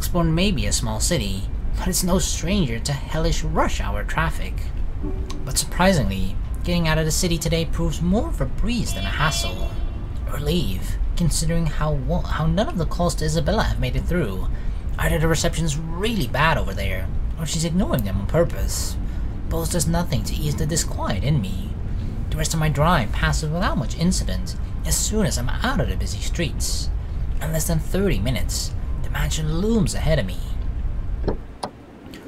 Luxbourne may be a small city, but it's no stranger to hellish rush hour traffic. But surprisingly, getting out of the city today proves more of a breeze than a hassle. A relief, considering how none of the calls to Isabella have made it through. Either the reception's really bad over there, or she's ignoring them on purpose. Both does nothing to ease the disquiet in me. The rest of my drive passes without much incident as soon as I'm out of the busy streets. In less than 30 minutes, the mansion looms ahead of me.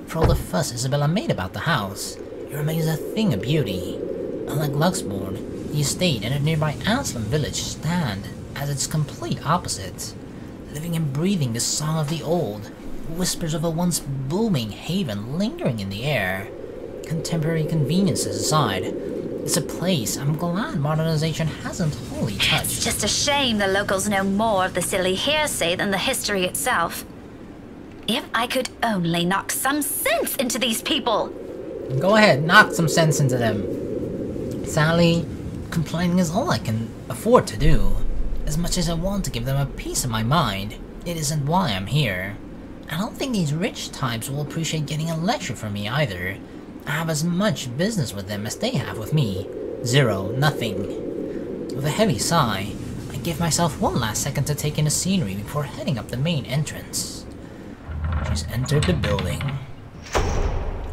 For all the fuss Isabella made about the house, it remains a thing of beauty. Unlike Luxbourne, the estate and the nearby Anselm village stand as its complete opposite. Living and breathing the song of the old, whispers of a once booming haven lingering in the air. Contemporary conveniences aside, it's a place I'm glad modernization hasn't wholly touched. It's just a shame the locals know more of the silly hearsay than the history itself. If I could only knock some sense into these people! Go ahead, knock some sense into them. Sadly, complaining is all I can afford to do. As much as I want to give them a piece of my mind, it isn't why I'm here. I don't think these rich types will appreciate getting a lecture from me either. I have as much business with them as they have with me. Zero, nothing. With a heavy sigh, I give myself one last second to take in the scenery before heading up the main entrance. She's entered the building.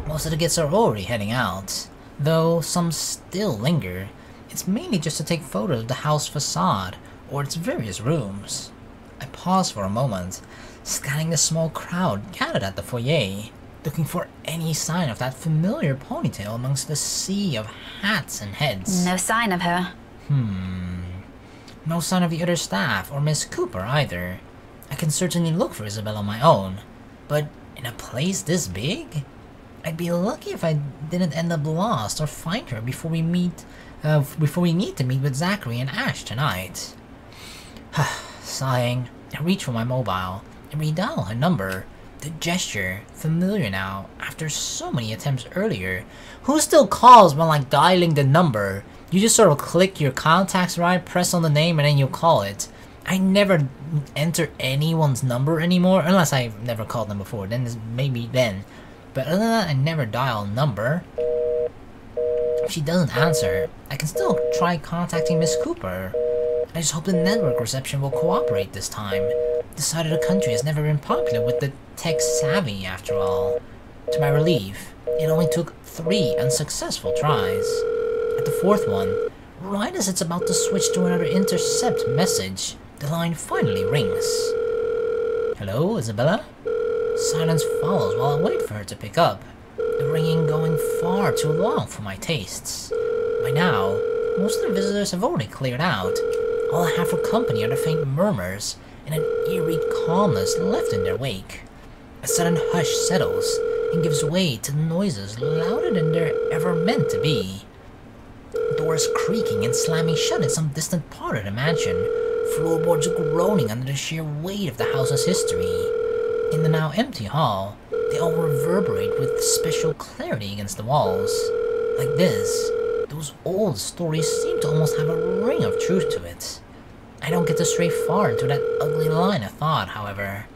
Most of the guests are already heading out, though some still linger. It's mainly just to take photos of the house facade or its various rooms. I pause for a moment, scanning the small crowd gathered at the foyer, looking for any sign of that familiar ponytail amongst the sea of hats and heads. No sign of her. No sign of the other staff or Miss Cooper either. I can certainly look for Isabel on my own, but in a place this big? I'd be lucky if I didn't end up lost or find her before we need to meet with Zachary and Ash tonight. Sighing, I reach for my mobile and redial her number. The gesture, familiar now, after so many attempts earlier. Who still calls when like dialing the number? You just sort of click your contacts, right? Press on the name and then you call it. I never enter anyone's number anymore, unless I've never called them before, then maybe then. But other than that, I never dial a number. If she doesn't answer, I can still try contacting Miss Cooper. I just hope the network reception will cooperate this time. This side of the country has never been popular with the tech-savvy, after all. To my relief, it only took 3 unsuccessful tries. At the 4th one, right as it's about to switch to another intercept message, the line finally rings. Hello, Isabella? Silence follows while I wait for her to pick up, the ringing going far too long for my tastes. By now, most of the visitors have already cleared out. All I have for company are the faint murmurs and an eerie calmness left in their wake. A sudden hush settles and gives way to noises louder than they're ever meant to be. Doors creaking and slamming shut in some distant part of the mansion, floorboards groaning under the sheer weight of the house's history. In the now empty hall, they all reverberate with special clarity against the walls. Like this, those old stories seem to almost have a ring of truth to it. I don't get to stray far into that ugly line of thought, however.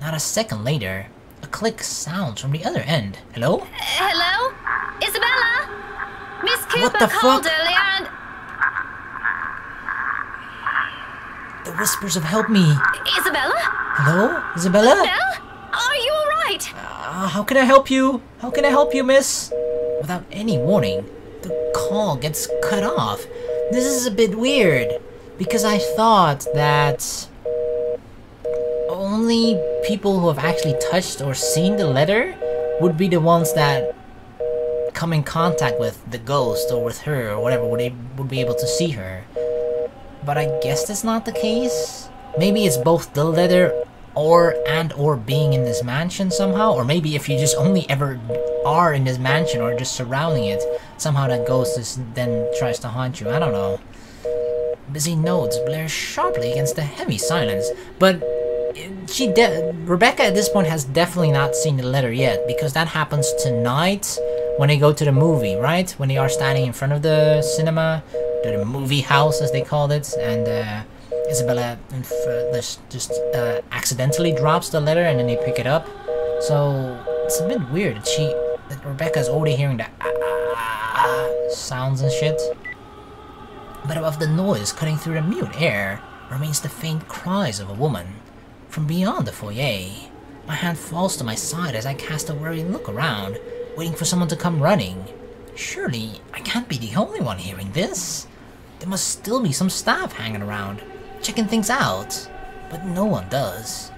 Not a second later, a click sounds from the other end. Hello? Hello? Isabella? Miss What Cooper the called fuck? earlier and... The whispers of help me. Isabella? Hello? Isabella? Isabella? Are you alright? How can I help you? How can I help you, miss? Without any warning, the call gets cut off. This is a bit weird, because I thought that only people who have actually touched or seen the letter would be the ones that come in contact with the ghost or with her or whatever, would be able to see her. But I guess that's not the case. Maybe it's both the letter or being in this mansion somehow, or maybe if you just only ever are in this mansion or just surrounding it, somehow that ghost then tries to haunt you. I don't know. Busy notes blare sharply against the heavy silence, but Rebecca at this point has definitely not seen the letter yet, because that happens tonight when they go to the movie, right? When they are standing in front of the cinema, the movie house as they called it, and Isabella just accidentally drops the letter and then they pick it up. So it's a bit weird that Rebecca's already hearing the sounds and shit. But above the noise cutting through the mute air remains the faint cries of a woman. From beyond the foyer, my hand falls to my side as I cast a worried look around, waiting for someone to come running. Surely, I can't be the only one hearing this. There must still be some staff hanging around, checking things out. But no one does.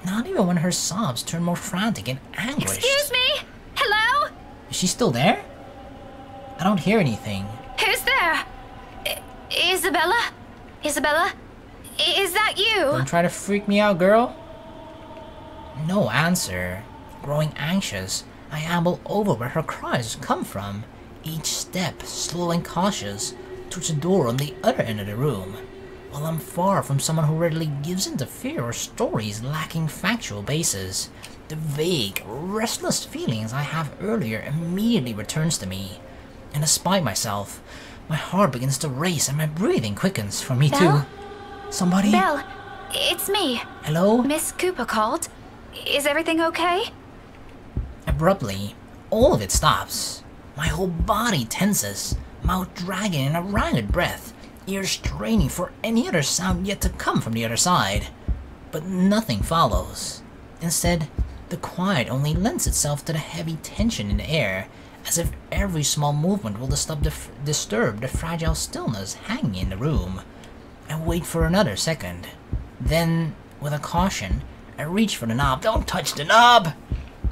Not even when her sobs turn more frantic and anguished. Excuse me? Hello? Is she still there? I don't hear anything. Who's there? Isabella? Isabella? Is that you? Don't try to freak me out, girl. No answer. Growing anxious, I amble over where her cries come from, each step slow and cautious, towards the door on the other end of the room. While I'm far from someone who readily gives in to fear or stories lacking factual basis, the vague, restless feelings I have earlier immediately returns to me. And despite myself, my heart begins to race and my breathing quickens for me too. Somebody? Belle, it's me. Hello? Miss Cooper called. Is everything okay? Abruptly, all of it stops. My whole body tenses, mouth dragging in a ragged breath, ears straining for any other sound yet to come from the other side. But nothing follows. Instead, the quiet only lends itself to the heavy tension in the air, as if every small movement will disturb the fragile stillness hanging in the room. I wait for another second. Then, with a caution, I reach for the knob. Don't touch the knob!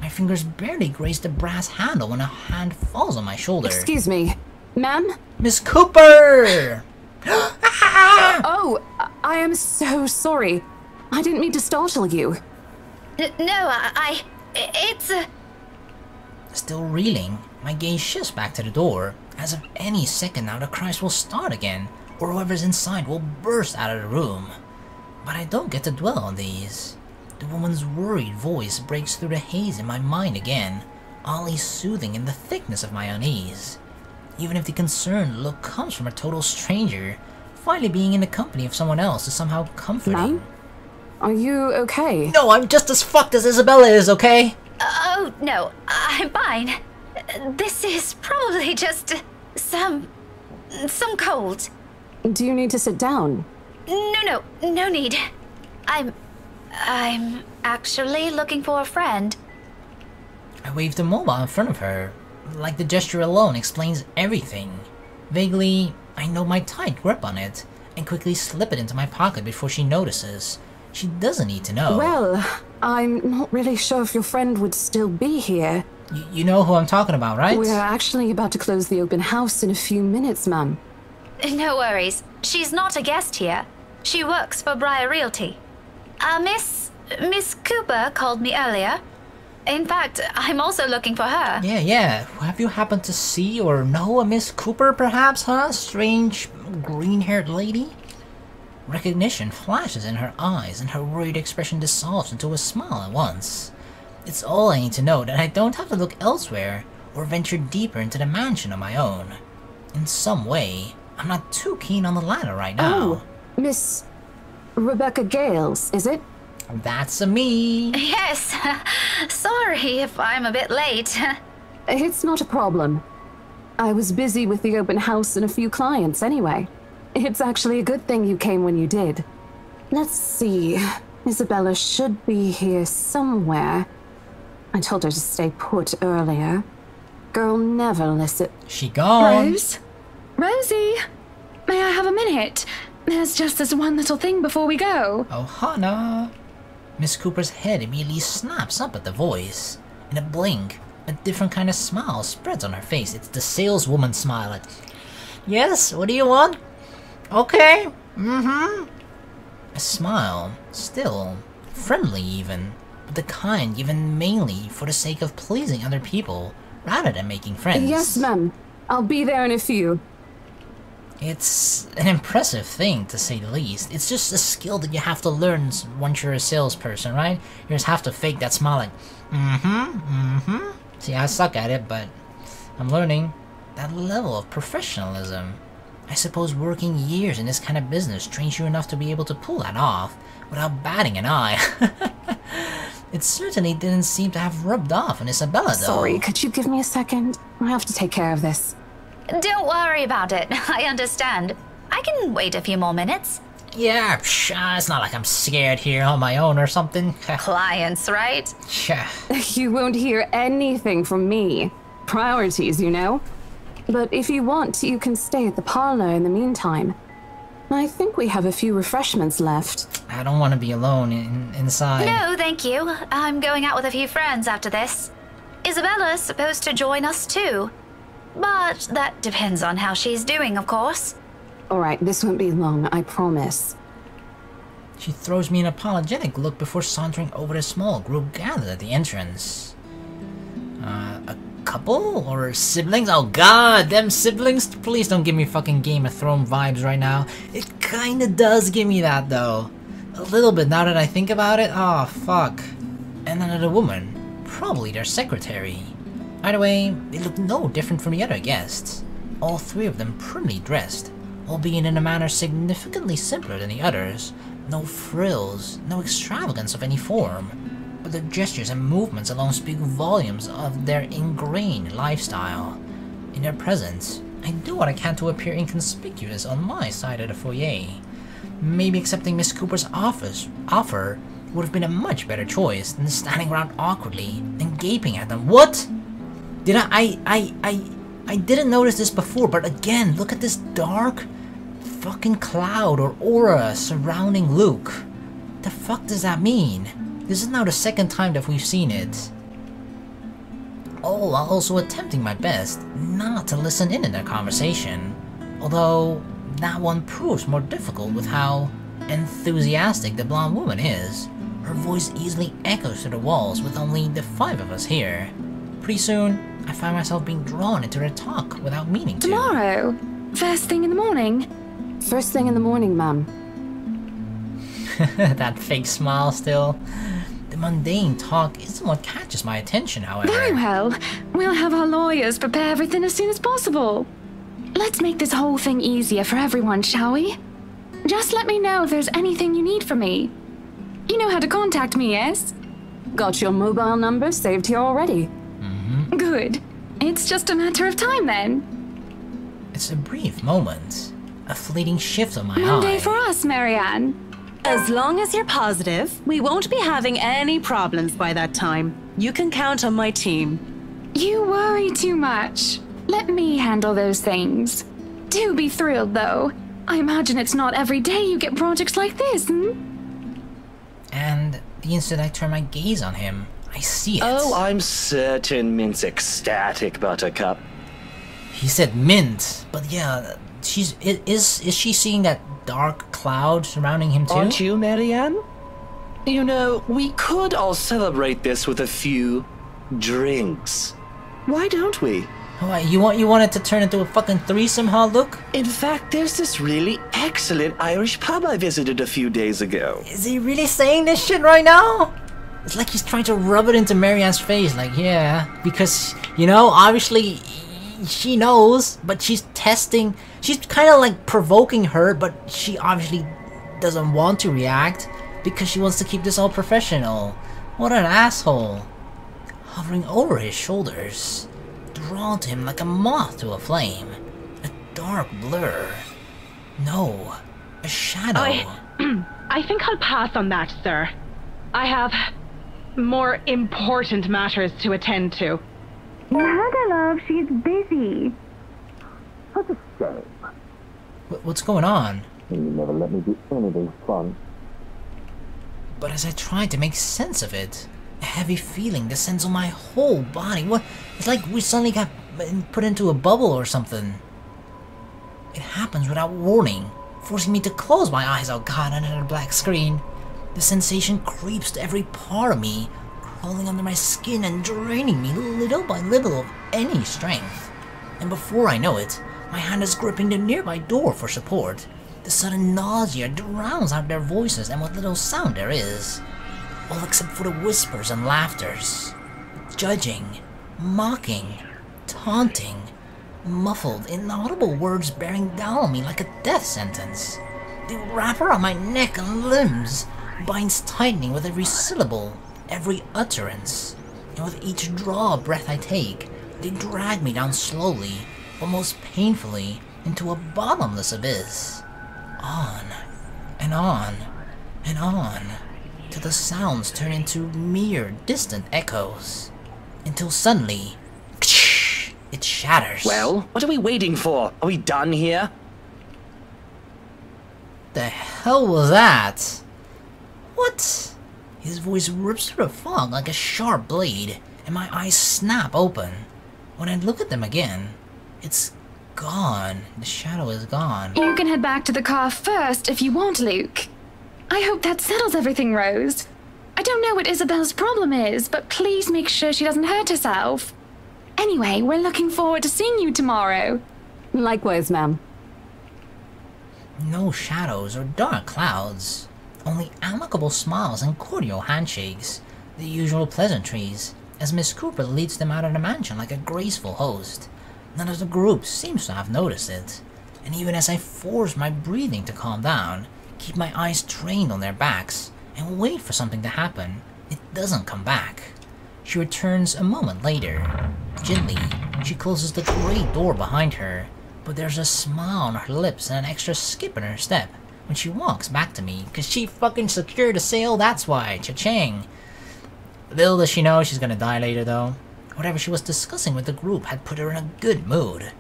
My fingers barely graze the brass handle when a hand falls on my shoulder. Excuse me, ma'am? Miss Cooper! Oh, I am so sorry. I didn't mean to startle you. No, it's Still reeling, my gaze shifts back to the door, as if any second now the cries will start again, or whoever's inside will burst out of the room. But I don't get to dwell on these. The woman's worried voice breaks through the haze in my mind again, oddly soothing in the thickness of my unease. Even if the concerned look comes from a total stranger, finally being in the company of someone else is somehow comforting. Ma'am? Are you okay? No, I'm just as fucked as Isabella is, okay? Oh, no, I'm fine. This is probably just some cold. Do you need to sit down? No need. I'm actually looking for a friend. I wave the mobile in front of her, like the gesture alone explains everything. Vaguely, I know my tight grip on it, and quickly slip it into my pocket before she notices. She doesn't need to know. Well, I'm not really sure if your friend would still be here. You know who I'm talking about, right? We're actually about to close the open house in a few minutes, ma'am. No worries. She's not a guest here. She works for Briar Realty. Miss Cooper called me earlier. In fact, I'm also looking for her. Yeah. Have you happened to see or know a Miss Cooper, perhaps, huh? Strange, green-haired lady? Recognition flashes in her eyes, and her worried expression dissolves into a smile at once. It's all I need to know that I don't have to look elsewhere or venture deeper into the mansion on my own. In some way, I'm not too keen on the latter right now. Oh, Miss Rebecca Gales, is it? That's a me. Yes. Sorry if I'm a bit late. It's not a problem. I was busy with the open house and a few clients anyway. It's actually a good thing you came when you did. Let's see. Isabella should be here somewhere. I told her to stay put earlier. Girl never listens. She gone. Rose? Rosie? May I have a minute? There's just this one little thing before we go. Oh, Hannah. Miss Cooper's head immediately snaps up at the voice. In a blink, a different kind of smile spreads on her face. It's the saleswoman smile. Yes, what do you want? Okay, A smile, still, friendly even, but the kind given mainly for the sake of pleasing other people, rather than making friends. Yes, ma'am. I'll be there in a few. It's an impressive thing, to say the least. It's just a skill that you have to learn once you're a salesperson, right? You just have to fake that smile like, See, I suck at it, but I'm learning that level of professionalism. I suppose working years in this kind of business trains you enough to be able to pull that off without batting an eye. It certainly didn't seem to have rubbed off on Isabella, though. Sorry, could you give me a second? I have to take care of this. Don't worry about it. I understand. I can wait a few more minutes. Yeah, it's not like I'm scared here on my own or something. Clients, right? You won't hear anything from me. Priorities, you know? But if you want, you can stay at the parlor in the meantime. I think we have a few refreshments left. I don't want to be alone inside. No, thank you. I'm going out with a few friends after this. Isabella's supposed to join us too. But that depends on how she's doing, of course. Alright, this won't be long, I promise. She throws me an apologetic look before sauntering over the small group gathered at the entrance. A couple? Or siblings? Oh god, them siblings? Please don't give me fucking Game of Thrones vibes right now. It kinda does give me that though. A little bit now that I think about it. Oh fuck. And another woman. Probably their secretary. Either way, they look no different from the other guests. All three of them primly dressed, albeit in a manner significantly simpler than the others. No frills, no extravagance of any form, but their gestures and movements alone speak volumes of their ingrained lifestyle. In their presence, I do what I can to appear inconspicuous on my side of the foyer. Maybe accepting Miss Cooper's offer would have been a much better choice than standing around awkwardly and gaping at them. What? Did I didn't notice this before, but again, look at this dark fucking cloud or aura surrounding Luke. The fuck does that mean? This is now the second time that we've seen it. All while also attempting my best not to listen in their conversation. Although, that one proves more difficult with how enthusiastic the blonde woman is. Her voice easily echoes through the walls with only the five of us here. Pretty soon, I find myself being drawn into their talk without meaning to. Tomorrow? First thing in the morning? First thing in the morning, ma'am. That fake smile still. The mundane talk isn't what catches my attention, however. Very well. We'll have our lawyers prepare everything as soon as possible. Let's make this whole thing easier for everyone, shall we? Just let me know if there's anything you need from me. You know how to contact me, yes? Got your mobile number saved here already. Good. It's just a matter of time then. It's a brief moment. A fleeting shift of my Monday eye. for us, Marianne. As long as you're positive, we won't be having any problems by that time. You can count on my team. You worry too much. Let me handle those things. Do be thrilled, though. I imagine it's not every day you get projects like this, And the instant I turn my gaze on him, I see it. Oh, I'm certain Mint's ecstatic, Buttercup. He said mint, but yeah, is she seeing that dark cloud surrounding him too? Aren't you, Marianne? You know, we could all celebrate this with a few drinks. Why don't we? What, you want it to turn into a fucking threesome, huh, Luke? In fact, there's this really excellent Irish pub I visited a few days ago. Is he really saying this shit right now? It's like he's trying to rub it into Marianne's face, like, yeah, because, you know, obviously she knows, but she's testing, she's kind of like provoking her, but she obviously doesn't want to react because she wants to keep this all professional. What an asshole. Hovering over his shoulders, drawn to him like a moth to a flame, a dark blur. No, a shadow. I think I'll pass on that, sir. I have more important matters to attend to. Nada, love, she's busy. What a shame. What's going on? You never let me do anything fun. But as I tried to make sense of it, a heavy feeling descends on my whole body. What? It's like we suddenly got put into a bubble or something. It happens without warning, forcing me to close my eyes. Oh god, under the black screen. The sensation creeps to every part of me, crawling under my skin and draining me little by little of any strength. And before I know it, my hand is gripping the nearby door for support. The sudden nausea drowns out their voices and what little sound there is, all except for the whispers and laughters. Judging, mocking, taunting, muffled, inaudible words bearing down on me like a death sentence. They wrap around my neck and limbs, binds tightening with every syllable, every utterance. And with each draw of breath I take, they drag me down slowly, almost painfully, into a bottomless abyss. On, and on, and on, till the sounds turn into mere distant echoes. Until suddenly, it shatters. Well, what are we waiting for? Are we done here? The hell was that? What? His voice rips through the fog like a sharp blade, and my eyes snap open. When I look at them again, it's gone. The shadow is gone. You can head back to the car first if you want, Luke. I hope that settles everything, Rose. I don't know what Isabel's problem is, but please make sure she doesn't hurt herself. Anyway, we're looking forward to seeing you tomorrow. Likewise, ma'am. No shadows or dark clouds. Only amicable smiles and cordial handshakes. The usual pleasantries, as Miss Cooper leads them out of the mansion like a graceful host. None of the group seems to have noticed it. And even as I force my breathing to calm down, keep my eyes trained on their backs, and wait for something to happen, it doesn't come back. She returns a moment later. Gently, she closes the great door behind her, but there's a smile on her lips and an extra skip in her step when she walks back to me, cause she fucking secured a sale, that's why, cha-ching. Little does she know she's gonna die later though. Whatever she was discussing with the group had put her in a good mood.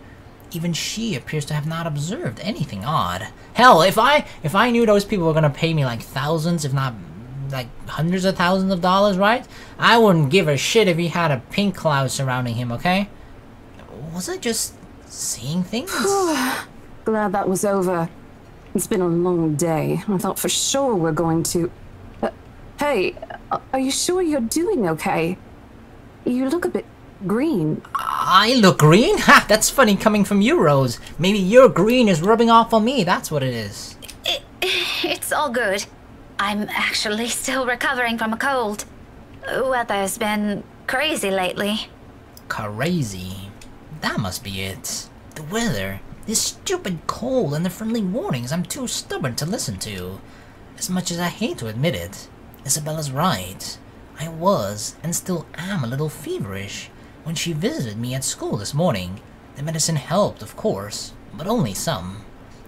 Even she appears to have not observed anything odd. Hell, if I knew those people were gonna pay me like thousands, if not like hundreds of thousands of dollars, right? I wouldn't give a shit if he had a pink cloud surrounding him, okay? Was I just seeing things? Glad that was over. It's been a long day. I thought for sure we're going to... hey, are you sure you're doing okay? You look a bit green. I look green? Ha! That's funny coming from you, Rose. Maybe your green is rubbing off on me, that's what it is. It's all good. I'm actually still recovering from a cold. Weather's been crazy lately. Crazy? That must be it. The weather, this stupid cold, and the friendly warnings I'm too stubborn to listen to. As much as I hate to admit it, Isabella's right. I was, and still am, a little feverish. When she visited me at school this morning, the medicine helped, of course, but only some.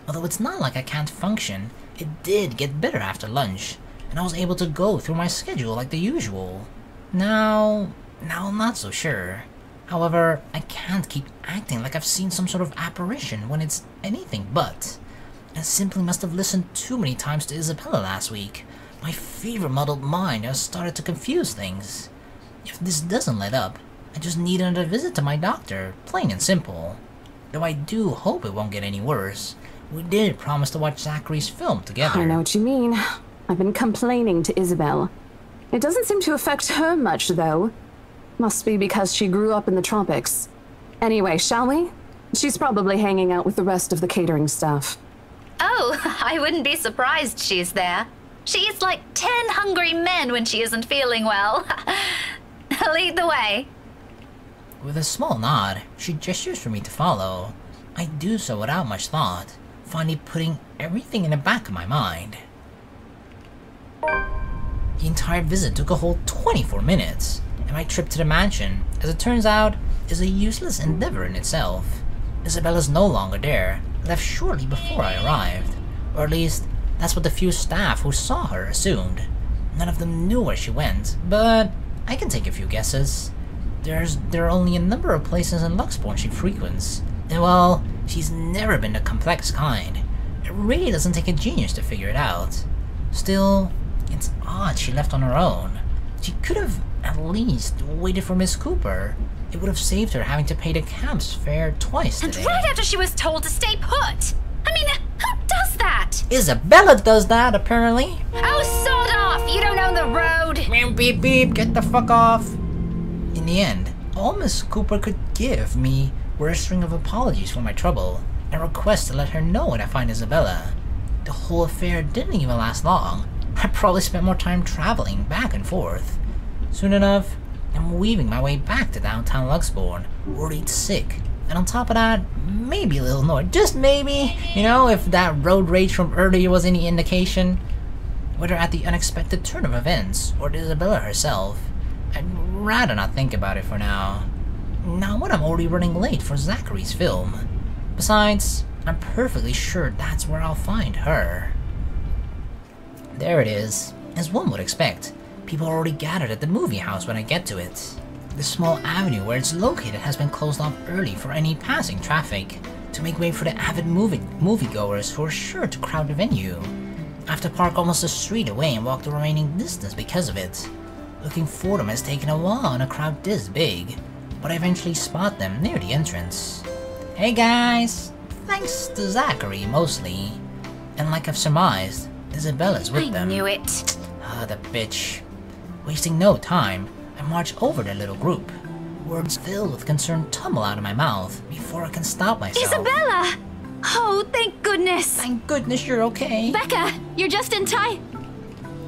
Although it's not like I can't function, it did get better after lunch, and I was able to go through my schedule like the usual. Now I'm not so sure. However, I can't keep acting like I've seen some sort of apparition when it's anything but. I simply must have listened too many times to Isabella last week. My fever-muddled mind has started to confuse things. If this doesn't let up, I just need another visit to my doctor, plain and simple. Though I do hope it won't get any worse. We did promise to watch Zachary's film together. I know what you mean. I've been complaining to Isabel. It doesn't seem to affect her much, though. Must be because she grew up in the tropics. Anyway, shall we? She's probably hanging out with the rest of the catering staff. Oh, I wouldn't be surprised she's there. She eats like 10 hungry men when she isn't feeling well. Lead the way. With a small nod, she gestures for me to follow. I do so without much thought, finally putting everything in the back of my mind. The entire visit took a whole 24 minutes, and my trip to the mansion, as it turns out, is a useless endeavor in itself. Isabella's no longer there, left shortly before I arrived. Or at least, that's what the few staff who saw her assumed. None of them knew where she went, but I can take a few guesses. There are only a number of places in Luxbourne she frequents, and well, she's never been the complex kind. It really doesn't take a genius to figure it out. Still, it's odd she left on her own. She could have at least waited for Miss Cooper. It would have saved her having to pay the camp's fare twice today. And right after she was told to stay put! I mean, who does that? Isabella does that, apparently. Oh, sod off! You don't own the road! Beep, beep, beep, get the fuck off. In the end, all Miss Cooper could give me were a string of apologies for my trouble, and requests to let her know when I find Isabella. The whole affair didn't even last long. I probably spent more time traveling back and forth. Soon enough, I'm weaving my way back to downtown Luxbourne, worried sick, And on top of that, maybe a little annoyed. Just maybe, you know, if that road rage from earlier was any indication. Whether at the unexpected turn of events, or to Isabella herself, I'd rather not think about it for now. Not when I'm already running late for Zachary's film. Besides, I'm perfectly sure that's where I'll find her. There it is. As one would expect, people are already gathered at the movie house when I get to it. The small avenue where it's located has been closed off early for any passing traffic, to make way for the avid moviegoers who are sure to crowd the venue. I have to park almost a street away and walk the remaining distance because of it. Looking for them has taken a while in a crowd this big, but I eventually spot them near the entrance. Hey guys! Thanks to Zachary, mostly. And like I've surmised, Isabella's with them. I knew it. Ah, the bitch. Wasting no time, I march over their little group. Words filled with concern tumble out of my mouth before I can stop myself. Isabella! Oh, thank goodness! Thank goodness you're okay. Becca, you're just in time.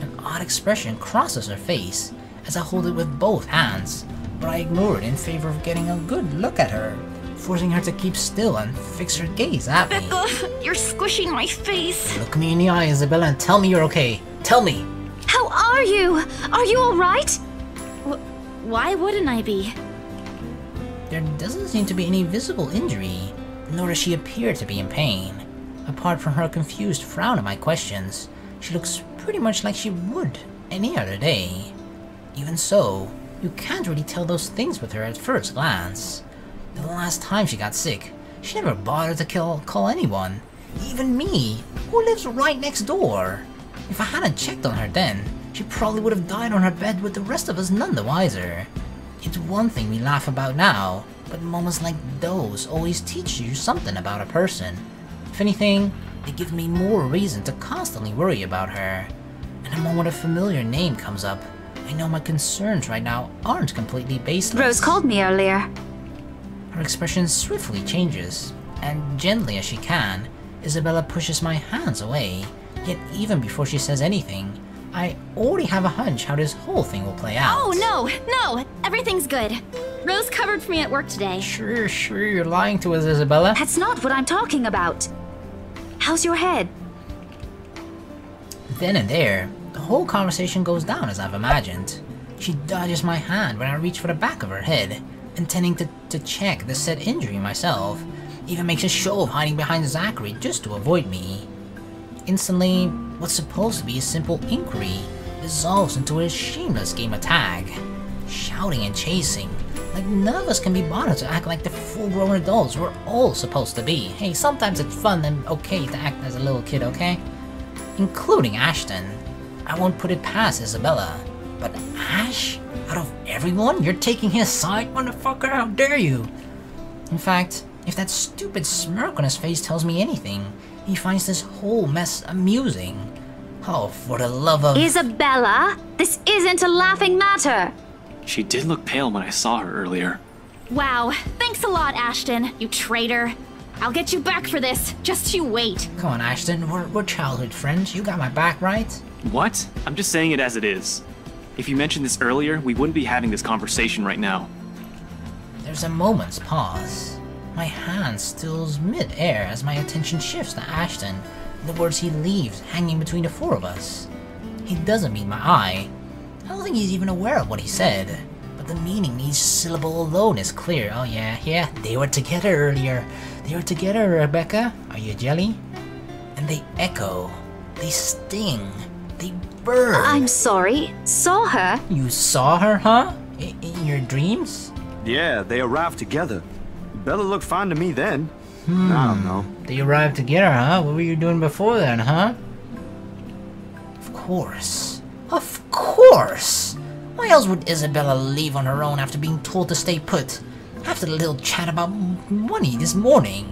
An odd expression crosses her face as I hold it with both hands, but I ignore it in favor of getting a good look at her, forcing her to keep still and fix her gaze at me. Becca, you're squishing my face. Look me in the eye, Isabella, and tell me you're okay. Tell me! How are you? Are you alright? Why wouldn't I be? There doesn't seem to be any visible injury, nor does she appear to be in pain. Apart from her confused frown at my questions, she looks pretty much like she would any other day. Even so, you can't really tell those things with her at first glance. The last time she got sick, she never bothered to call anyone, even me, who lives right next door. If I hadn't checked on her then, she probably would have died on her bed with the rest of us none the wiser. It's one thing we laugh about now, but moments like those always teach you something about a person. If anything, they give me more reason to constantly worry about her. And the moment a familiar name comes up, I know my concerns right now aren't completely baseless. Rose called me earlier. Her expression swiftly changes, and gently as she can, Isabella pushes my hands away. Yet even before she says anything, I already have a hunch how this whole thing will play out. Oh, no, everything's good. Rose covered for me at work today. Sure, you're lying to us, Isabella. That's not what I'm talking about. How's your head? Then and there, the whole conversation goes down as I've imagined. She dodges my hand when I reach for the back of her head, intending to check the said injury myself, even makes a show of hiding behind Zachary just to avoid me. Instantly, what's supposed to be a simple inquiry dissolves into a shameless game of tag. Shouting and chasing, like none of us can be bothered to act like the full-grown adults we're all supposed to be. Hey, sometimes it's fun and okay to act as a little kid, okay? Including Ashton. I won't put it past Isabella, but Ash? Out of everyone, you're taking his side, motherfucker? How dare you? In fact, if that stupid smirk on his face tells me anything, he finds this whole mess amusing. Oh, for the love of— Isabella, this isn't a laughing matter. She did look pale when I saw her earlier. Wow, thanks a lot, Ashton, you traitor. I'll get you back for this, just you wait. Come on, Ashton, we're childhood friends. You got my back, right? What? I'm just saying it as it is. If you mentioned this earlier, we wouldn't be having this conversation right now. There's a moment's pause. My hand stills mid-air as my attention shifts to Ashton, the words he leaves hanging between the four of us. He doesn't meet my eye. I don't think he's even aware of what he said, but the meaning in each syllable alone is clear. Oh yeah, they were together earlier. They were together, Rebecca. Are you jelly? And they echo. They sting. They burn. I'm sorry. Saw her? You saw her, huh? In your dreams? Yeah, they arrived together. Bella looked fine to me then. I don't know. They arrived together, huh? What were you doing before then, huh? Of course. Of course! Why else would Isabella leave on her own after being told to stay put? After the little chat about money this morning.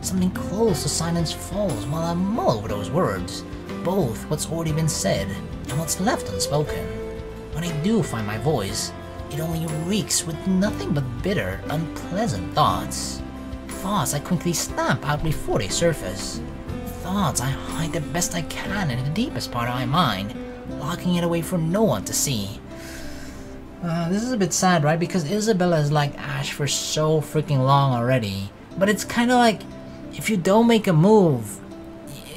Something close to silence falls while I mull over those words. Both what's already been said and what's left unspoken. When I do find my voice, it only reeks with nothing but bitter, unpleasant thoughts. Thoughts I quickly stamp out before they surface. Thoughts I hide the best I can in the deepest part of my mind, locking it away for no one to see. This is a bit sad, right? Because Isabella is like Ash for so freaking long already. But it's kind of like, if you don't make a move,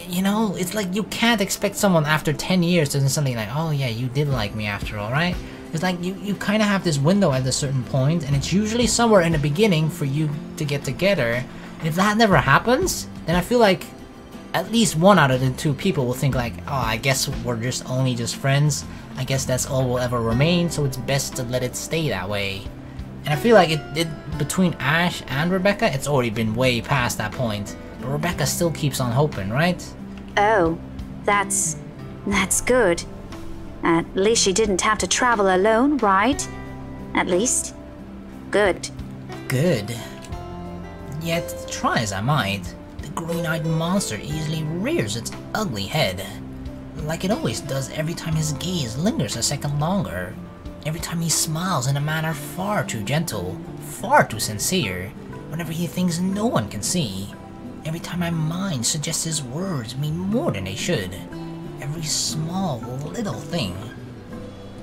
you know, it's like you can't expect someone after 10 years to suddenly like, oh yeah, you did like me after all, right? It's like you kind of have this window at a certain point, and it's usually somewhere in the beginning for you to get together. And if that never happens, then I feel like at least one out of the two people will think like, oh, I guess we're only just friends. I guess that's all will ever remain, so it's best to let it stay that way. And I feel like it between Ash and Rebecca, it's already been way past that point. But Rebecca still keeps on hoping, right? Oh, that's good. At least she didn't have to travel alone, right? At least. Good. Good. Yet, try as I might, the green-eyed monster easily rears its ugly head. Like it always does every time his gaze lingers a second longer. Every time he smiles in a manner far too gentle, far too sincere, whenever he thinks no one can see. Every time my mind suggests his words mean more than they should. Every small, little thing.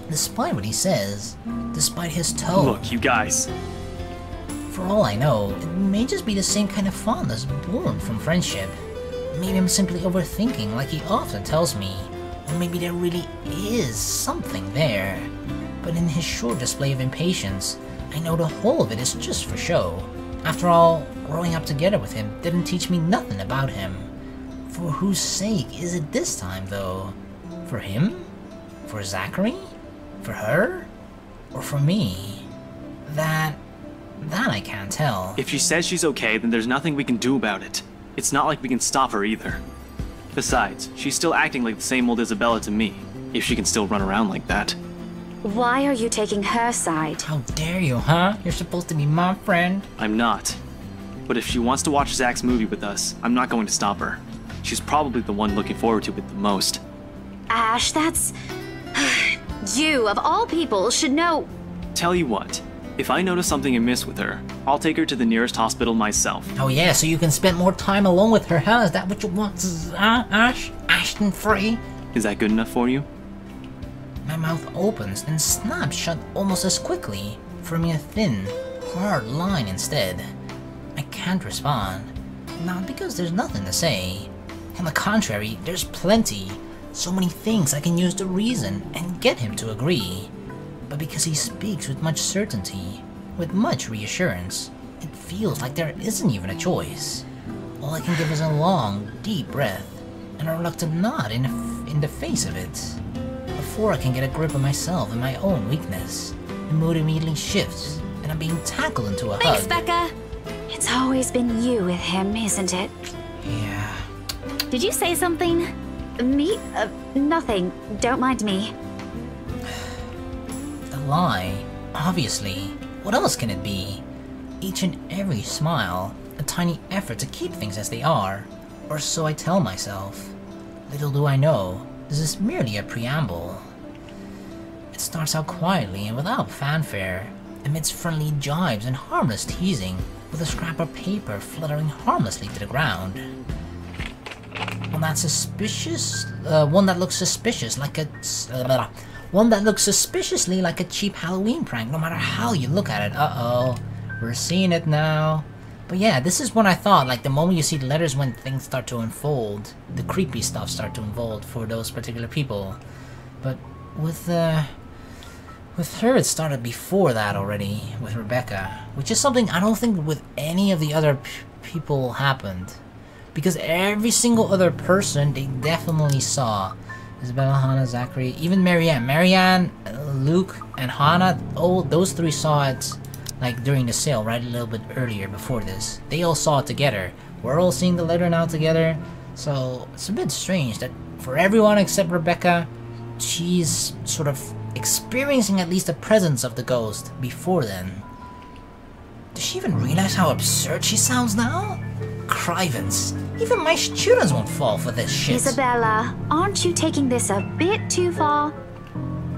Despite what he says, despite his tone. Look, you guys. For all I know, it may just be the same kind of fondness born from friendship. Maybe I'm simply overthinking like he often tells me. Or maybe there really is something there. But in his short display of impatience, I know the whole of it is just for show. After all, growing up together with him didn't teach me nothing about him. For whose sake is it this time, though? For him? For Zachary? For her? Or for me? That I can't tell. If she says she's okay, then there's nothing we can do about it. It's not like we can stop her either. Besides, she's still acting like the same old Isabella to me, if she can still run around like that. Why are you taking her side? How dare you, huh? You're supposed to be my friend. I'm not. But if she wants to watch Zach's movie with us, I'm not going to stop her. She's probably the one looking forward to it the most. Ash, that's... You, of all people, should know... Tell you what, if I notice something amiss with her, I'll take her to the nearest hospital myself. Oh yeah, so you can spend more time alone with her, huh? Is that what you want, Ash? Ashton free? Is that good enough for you? My mouth opens, then snaps shut almost as quickly, forming a thin, hard line instead. I can't respond. Not because there's nothing to say. On the contrary, there's plenty. So many things I can use to reason and get him to agree. But because he speaks with much certainty, with much reassurance, it feels like there isn't even a choice. All I can give is a long, deep breath, and a reluctant nod in the face of it. Before I can get a grip of myself and my own weakness, the mood immediately shifts, and I'm being tackled into a Thanks, hug. Becca! It's always been you with him, isn't it? Yeah. Did you say something? Me? Nothing. Don't mind me. A lie. Obviously. What else can it be? Each and every smile, a tiny effort to keep things as they are, or so I tell myself. Little do I know, this is merely a preamble. It starts out quietly and without fanfare, amidst friendly jibes and harmless teasing, with a scrap of paper fluttering harmlessly to the ground. One that looks suspiciously like a cheap Halloween prank, no matter how you look at it. Uh-oh, we're seeing it now. But yeah, this is when I thought, like, the moment you see the letters, when things start to unfold, the creepy stuff start to unfold for those particular people. But with her, it started before that already, with Rebecca, which is something I don't think with any of the other people happened. Because every single other person, they definitely saw. Isabella, Hannah, Zachary, even Marianne. Marianne, Luke, and Hannah, oh, those three saw it, like, during the sale, right, a little bit earlier, before this. They all saw it together. We're all seeing the letter now together. So, it's a bit strange that for everyone except Rebecca, she's sort of experiencing at least the presence of the ghost before then. Does she even realize how absurd she sounds now? Crivens, even my students won't fall for this shit. Isabella, aren't you taking this a bit too far?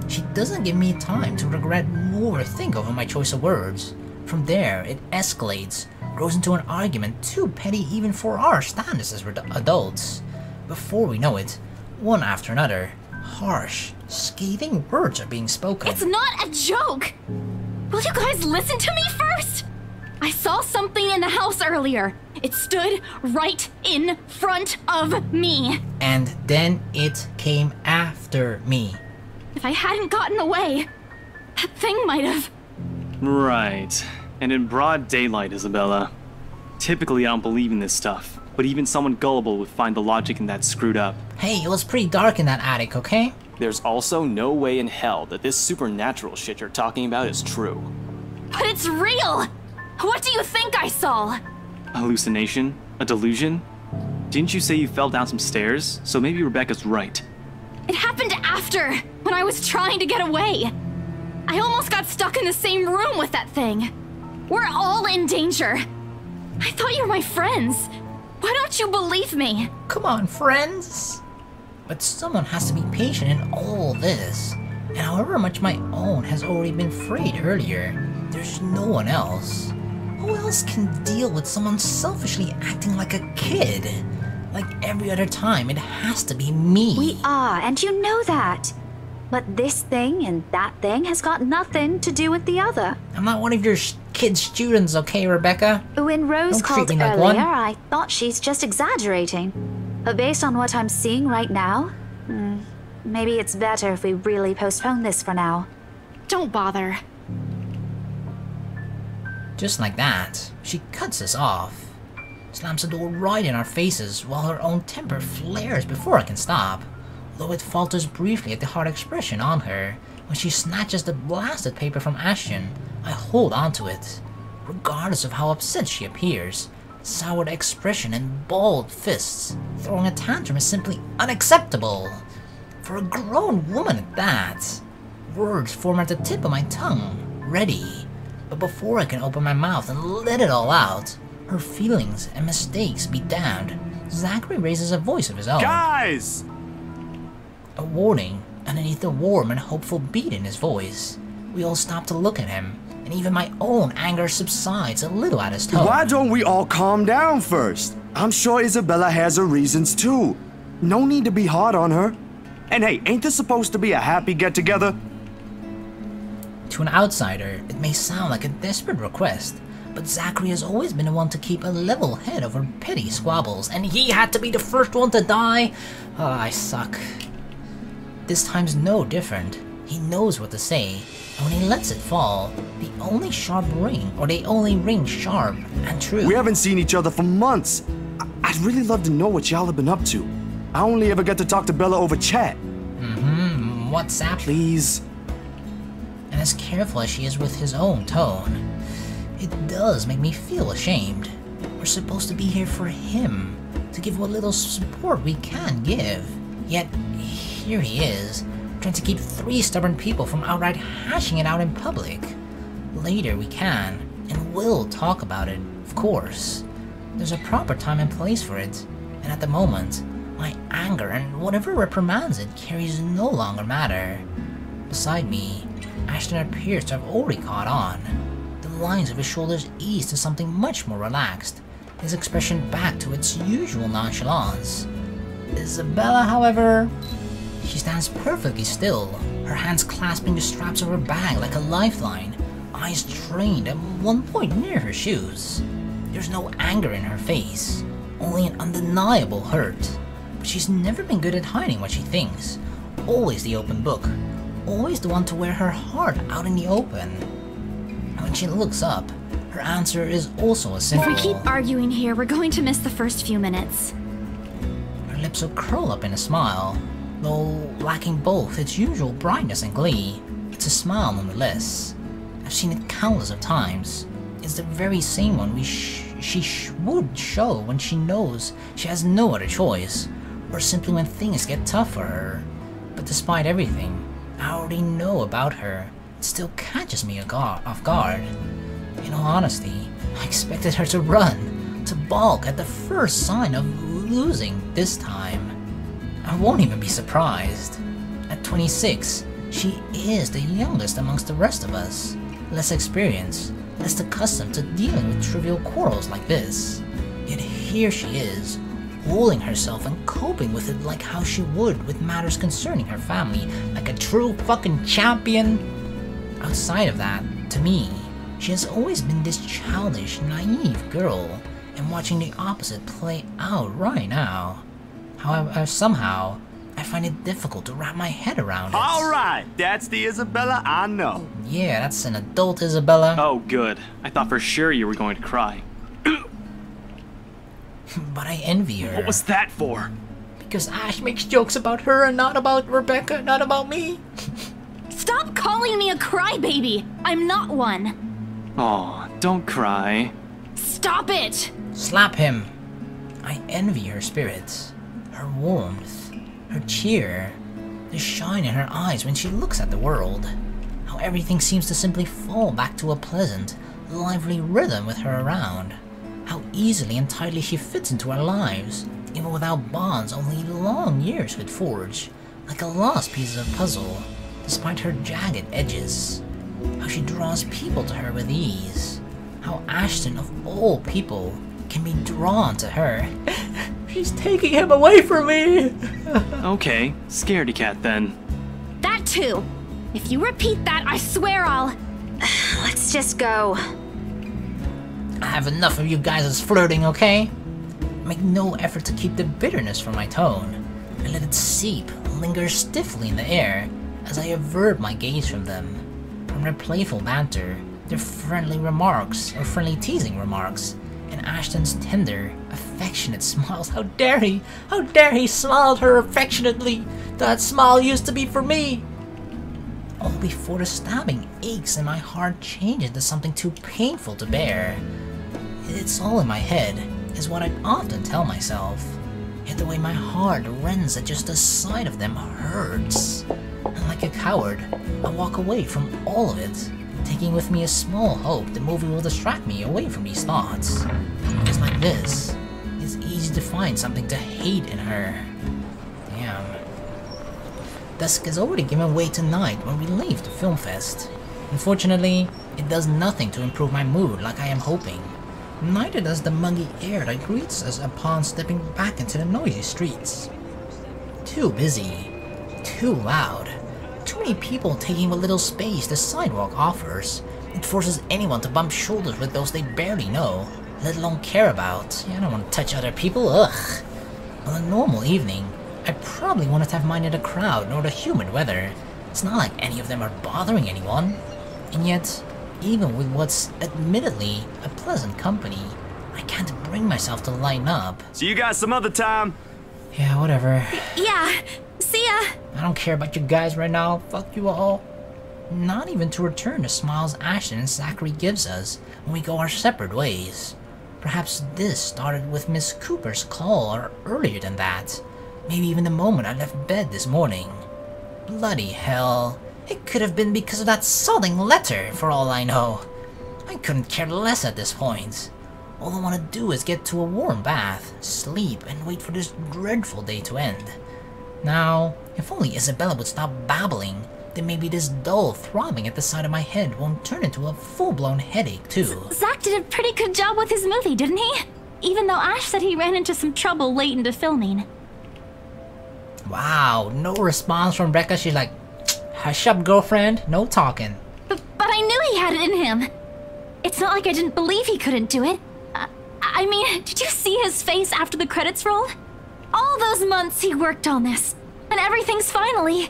She doesn't give me time to regret nor think over my choice of words. From there, it escalates, grows into an argument too petty even for our standards as adults. Before we know it, one after another, harsh, Scathing words are being spoken. It's not a joke! Will you guys listen to me first? I saw something in the house earlier. It stood right in front of me. And then it came after me. If I hadn't gotten away, that thing might have... Right. And in broad daylight, Isabella. Typically I don't believe in this stuff, but even someone gullible would find the logic in that screwed up. Hey, it was pretty dark in that attic, okay? There's also no way in hell that this supernatural shit you're talking about is true. But it's real! What do you think I saw? A hallucination? A delusion? Didn't you say you fell down some stairs? So maybe Rebecca's right. It happened after, when I was trying to get away. I almost got stuck in the same room with that thing. We're all in danger. I thought you were my friends. Why don't you believe me? Come on, friends. But someone has to be patient in all this. And however much my own has already been frayed earlier, there's no one else. Who else can deal with someone selfishly acting like a kid? Like every other time, it has to be me. We are, and you know that. But this thing and that thing has got nothing to do with the other. I'm not one of your kid students, okay, Rebecca? When Rose Don't treat called me like earlier, one. I thought she's just exaggerating. But based on what I'm seeing right now, maybe it's better if we really postpone this for now. Don't bother. Just like that, she cuts us off. Slams the door right in our faces while her own temper flares before I can stop. Though it falters briefly at the hard expression on her. When she snatches the blasted paper from Ashton, I hold onto it. Regardless of how upset she appears, soured expression and balled fists, throwing a tantrum is simply unacceptable. For a grown woman at that. Words form at the tip of my tongue, ready. But before I can open my mouth and let it all out, her feelings and mistakes be damned, Zachary raises a voice of his own. Guys! A warning underneath the warm and hopeful beat in his voice. We all stop to look at him, and even my own anger subsides a little at his tone. Why don't we all calm down first? I'm sure Isabella has her reasons too. No need to be hard on her. And hey, ain't this supposed to be a happy get-together? To an outsider, it may sound like a desperate request, but Zachary has always been the one to keep a level head over petty squabbles, and he had to be the first one to die? Oh, I suck. This time's no different. He knows what to say, and when he lets it fall, the only ring sharp and true. We haven't seen each other for months. I'd really love to know what y'all have been up to. I only ever get to talk to Bella over chat. WhatsApp. Please. And as careful as she is with his own tone, it does make me feel ashamed. We're supposed to be here for him, to give what little support we can give. Yet, here he is, trying to keep 3 stubborn people from outright hashing it out in public. Later we can, and will talk about it, of course. There's a proper time and place for it, and at the moment, my anger and whatever reprimands it carries no longer matter. Beside me, Ashton appears to have already caught on. The lines of his shoulders ease to something much more relaxed, his expression back to its usual nonchalance. Isabella, however, she stands perfectly still, her hands clasping the straps of her bag like a lifeline, eyes trained at one point near her shoes. There's no anger in her face, only an undeniable hurt. But she's never been good at hiding what she thinks, always the open book, always the one to wear her heart out in the open. And when she looks up, her answer is also a simple. If we keep arguing here, we're going to miss the first few minutes. Her lips will curl up in a smile, though lacking both its usual brightness and glee. It's a smile nonetheless. I've seen it countless of times. It's the very same one she would show when she knows she has no other choice, or simply when things get tough for her. But despite everything I already know about her, it still catches me off guard. In all honesty, I expected her to run, to balk at the first sign of losing this time. I won't even be surprised. At 26, she is the youngest amongst the rest of us, less experienced, less accustomed to dealing with trivial quarrels like this. Yet here she is, schooling herself and coping with it like how she would with matters concerning her family, like a true fucking champion. Outside of that, to me, she has always been this childish, naive girl, and watching the opposite play out right now. However, somehow, I find it difficult to wrap my head around it. Alright, that's the Isabella I know. Yeah, that's an adult Isabella. Oh, good. I thought for sure you were going to cry. But I envy her. What was that for? Because Ash makes jokes about her and not about Rebecca, not about me. Stop calling me a crybaby! I'm not one! Aw, don't cry. Stop it! Slap him. I envy her spirits, her warmth, her cheer, the shine in her eyes when she looks at the world. How everything seems to simply fall back to a pleasant, lively rhythm with her around. How easily and tightly she fits into our lives, even without bonds only long years could forge, like a lost piece of puzzle, despite her jagged edges. How she draws people to her with ease. How Ashton, of all people, can be drawn to her. She's taking him away from me! Okay, scaredy cat then. That too! If you repeat that, I swear I'll... Let's just go. I have enough of you guys' flirting, okay? Make no effort to keep the bitterness from my tone. I let it seep, linger stiffly in the air, as I avert my gaze from them. From their playful banter, their friendly remarks, or friendly teasing remarks, and Ashton's tender, affectionate smiles. How dare he? How dare he smile at her affectionately? That smile used to be for me! All before the stabbing aches and my heart changes to something too painful to bear. It's all in my head, is what I often tell myself. Yet the way my heart rends at just the sight of them hurts. And like a coward, I walk away from all of it, taking with me a small hope the movie will distract me away from these thoughts. Because like this, it's easy to find something to hate in her. Damn. Dusk has already given way to night when we leave the film fest. Unfortunately, it does nothing to improve my mood like I am hoping. Neither does the muggy air that greets us upon stepping back into the noisy streets. Too busy, too loud, too many people taking what little space the sidewalk offers. It forces anyone to bump shoulders with those they barely know, let alone care about. I don't want to touch other people, ugh. On a normal evening, I probably wouldn't have minded the crowd nor the humid weather. It's not like any of them are bothering anyone. And yet, even with what's admittedly a pleasant company, I can't bring myself to lighten up. See you guys some other time. Yeah, whatever. Yeah, see ya! I don't care about you guys right now, fuck you all. Not even to return the smiles Ashton and Zachary gives us when we go our separate ways. Perhaps this started with Miss Cooper's call or earlier than that. Maybe even the moment I left bed this morning. Bloody hell. It could have been because of that sodding letter, for all I know. I couldn't care less at this point. All I want to do is get to a warm bath, sleep, and wait for this dreadful day to end. Now, if only Isabella would stop babbling, then maybe this dull throbbing at the side of my head won't turn into a full-blown headache, too. Zach did a pretty good job with his movie, didn't he? Even though Ash said he ran into some trouble late into filming. Wow, no response from Becca. She's like, hush up, girlfriend, no talking. But I knew he had it in him. It's not like I didn't believe he couldn't do it. I mean, did you see his face after the credits rolled? All those months he worked on this, and everything's finally...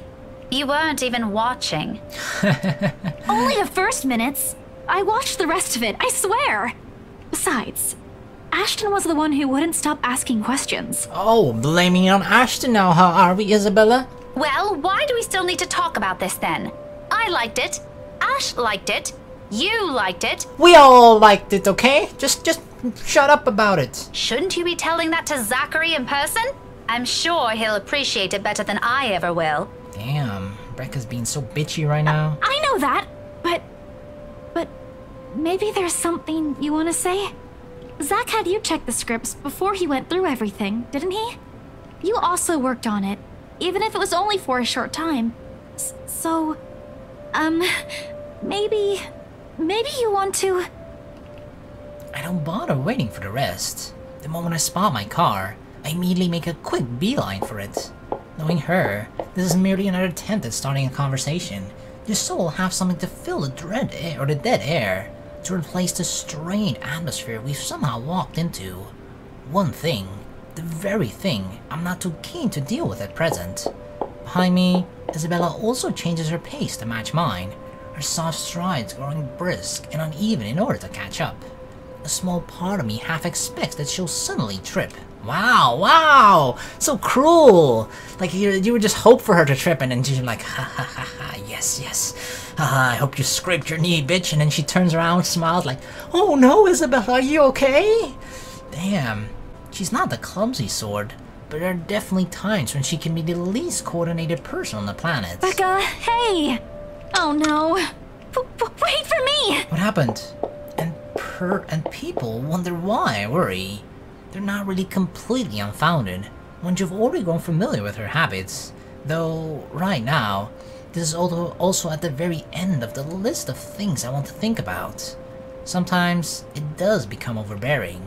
You weren't even watching. Only the first minutes. I watched the rest of it, I swear. Besides, Ashton was the one who wouldn't stop asking questions. Oh, blaming it on Ashton now, huh, are we, Isabella? Well, why do we still need to talk about this then? I liked it. Ash liked it. You liked it. We all liked it, okay? Just shut up about it. Shouldn't you be telling that to Zachary in person? I'm sure he'll appreciate it better than I ever will. Damn, Brecca's being so bitchy right now. I know that, but maybe there's something you want to say? Zach had you check the scripts before he went through everything, didn't he? You also worked on it, even if it was only for a short time. So, maybe you want to... I don't bother waiting for the rest. The moment I spot my car, I immediately make a quick beeline for it. Knowing her, this is merely another attempt at starting a conversation, just so we'll have something to fill the dread air, or the dead air, to replace the strained atmosphere we've somehow walked into. One thing, the very thing I'm not too keen to deal with at present. Behind me, Isabella also changes her pace to match mine, her soft strides growing brisk and uneven in order to catch up. A small part of me half expects that she'll suddenly trip. Wow, so cruel! Like you would just hope for her to trip and then she's like, ha, yes. I hope you scraped your knee, bitch, and then she turns around, smiles like, oh no, Isabella, are you okay? Damn, she's not the clumsy sort, but there are definitely times when she can be the least coordinated person on the planet. Becca, hey! Oh no. Wait for me! What happened? And people wonder why I worry. They're not really completely unfounded, once you've already grown familiar with her habits. Though, right now, this is also at the very end of the list of things I want to think about. Sometimes, it does become overbearing.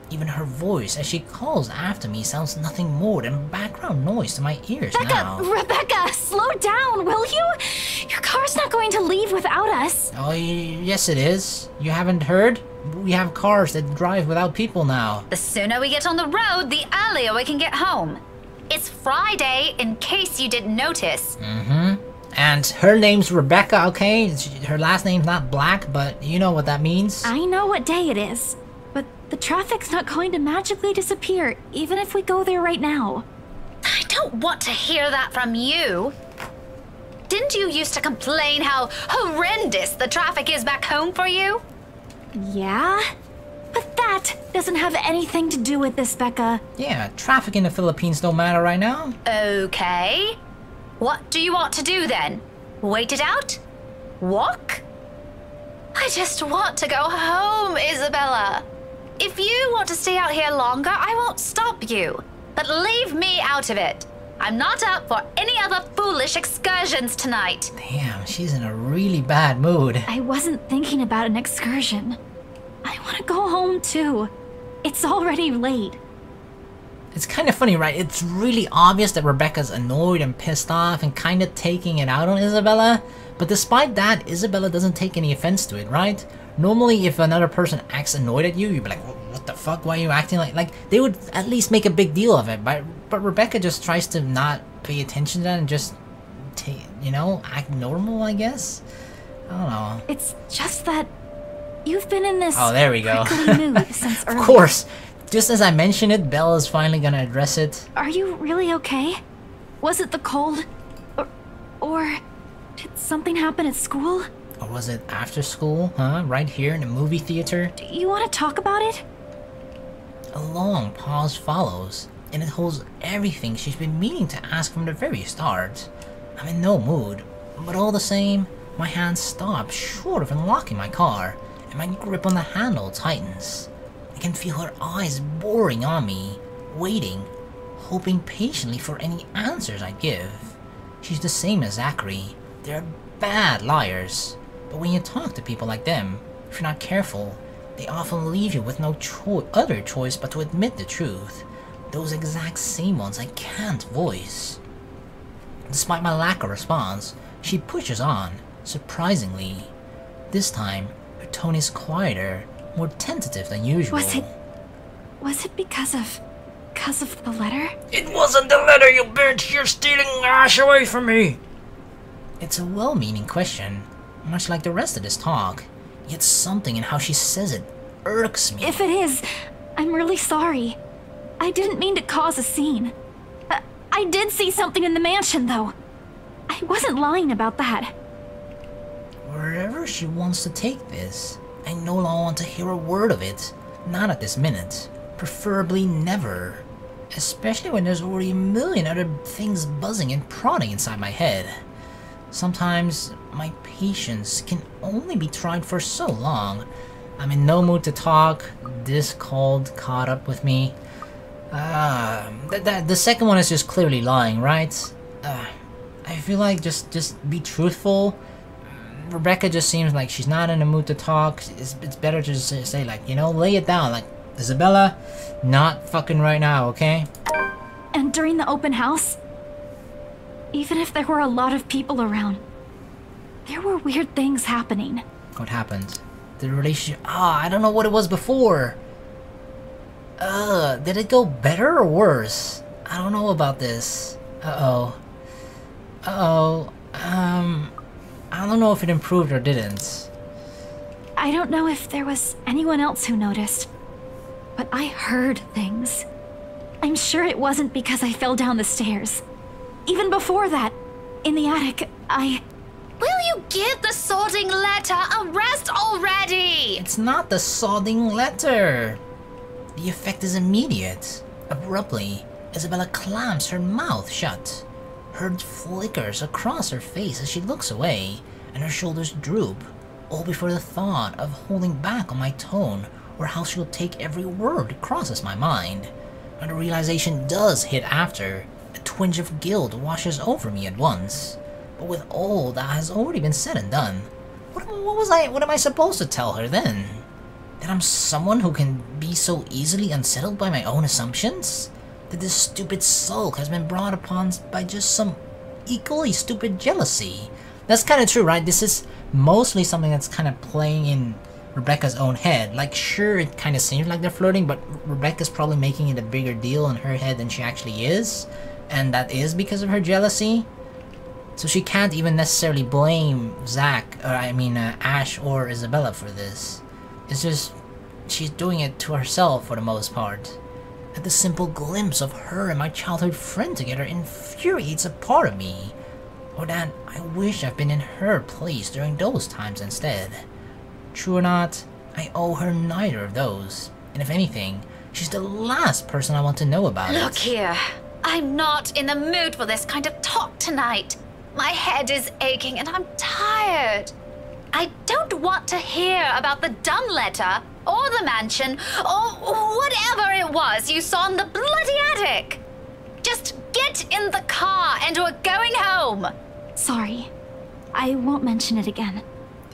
Even her voice as she calls after me sounds nothing more than background noise to my ears now. Rebecca, slow down, will you? Your car's not going to leave without us. Oh, yes it is. You haven't heard? We have cars that drive without people now. The sooner we get on the road, the earlier we can get home. It's Friday, in case you didn't notice. And her name's Rebecca, okay? Her last name's not Black, but you know what that means. I know what day it is. But the traffic's not going to magically disappear, even if we go there right now. I don't want to hear that from you. Didn't you used to complain how horrendous the traffic is back home for you? Yeah? But that doesn't have anything to do with this, Becca. Yeah, traffic in the Philippines don't matter right now. Okay. What do you want to do then? Wait it out? Walk? I just want to go home, Isabella. If you want to stay out here longer, I won't stop you. But leave me out of it. I'm not up for any other foolish excursions tonight. Damn, she's in a really bad mood. I wasn't thinking about an excursion. I want to go home too. It's already late. It's kind of funny, right? It's really obvious that Rebecca's annoyed and pissed off and kind of taking it out on Isabella. But despite that, Isabella doesn't take any offense to it, right? Normally, if another person acts annoyed at you, you'd be like, what the fuck, why are you acting like they would at least make a big deal of it. But Rebecca just tries to not pay attention to that and just, act normal, I guess? I don't know. It's just that you've been in this there we go. mood since earlier. Of course. Just as I mentioned it, Bella's finally gonna address it. Are you really okay? Was it the cold? Or did something happen at school? Or was it after school, huh? Right here in the movie theater? Do you want to talk about it? A long pause follows, and it holds everything she's been meaning to ask from the very start. I'm in no mood, but all the same, my hand stops short of unlocking my car, and my grip on the handle tightens. I can feel her eyes boring on me, waiting, hoping patiently for any answers I'd give. She's the same as Zachary. They're bad liars. But when you talk to people like them, if you're not careful, they often leave you with no other choice but to admit the truth. Those exact same ones I can't voice. Despite my lack of response, she pushes on, surprisingly. This time, her tone is quieter, more tentative than usual. Was it because of the letter? It wasn't the letter, you bitch! You're stealing Ash away from me! It's a well-meaning question, much like the rest of this talk, yet something in how she says it irks me. If it is, I'm really sorry. I didn't mean to cause a scene. I did see something in the mansion, though. I wasn't lying about that. Wherever she wants to take this, I no longer want to hear a word of it. Not at this minute. Preferably never. Especially when there's already a million other things buzzing and prodding inside my head. Sometimes, my patience can only be tried for so long. I'm in no mood to talk. This cold caught up with me. The second one is just clearly lying, right? I feel like just be truthful. Rebecca just seems like she's not in the mood to talk. It's better to just say like, lay it down. Like, Isabella, not fucking right now, okay? And during the open house, even if there were a lot of people around, there were weird things happening. What happened? The relationship... I don't know what it was before. Did it go better or worse? I don't know about this. I don't know if it improved or didn't. I don't know if there was anyone else who noticed, but I heard things. I'm sure it wasn't because I fell down the stairs. Even before that, in the attic, Will you give the sodding letter a rest already? It's not the sodding letter. The effect is immediate. Abruptly, Isabella clamps her mouth shut. Her flickers across her face as she looks away, and her shoulders droop, all before the thought of holding back on my tone or how she'll take every word crosses my mind. When the realization does hit after, a twinge of guilt washes over me at once. But with all that has already been said and done, what am I supposed to tell her then? That I'm someone who can be so easily unsettled by my own assumptions? That this stupid sulk has been brought upon by just some equally stupid jealousy? That's kind of true, right? This is mostly something that's kind of playing in Rebecca's own head. Like, sure, it kind of seems like they're flirting, but Rebecca's probably making it a bigger deal in her head than she actually is. And that is because of her jealousy. So she can't even necessarily blame Ash or Isabella for this. It's just, she's doing it to herself for the most part. At the simple glimpse of her and my childhood friend together infuriates a part of me. Or that I wish I've been in her place during those times instead. True or not, I owe her neither of those. And if anything, she's the last person I want to know about it. Look here, I'm not in the mood for this kind of talk tonight. My head is aching and I'm tired. I don't want to hear about the dumb letter, or the mansion, or whatever it was you saw in the bloody attic. Just get in the car and we're going home. Sorry. I won't mention it again.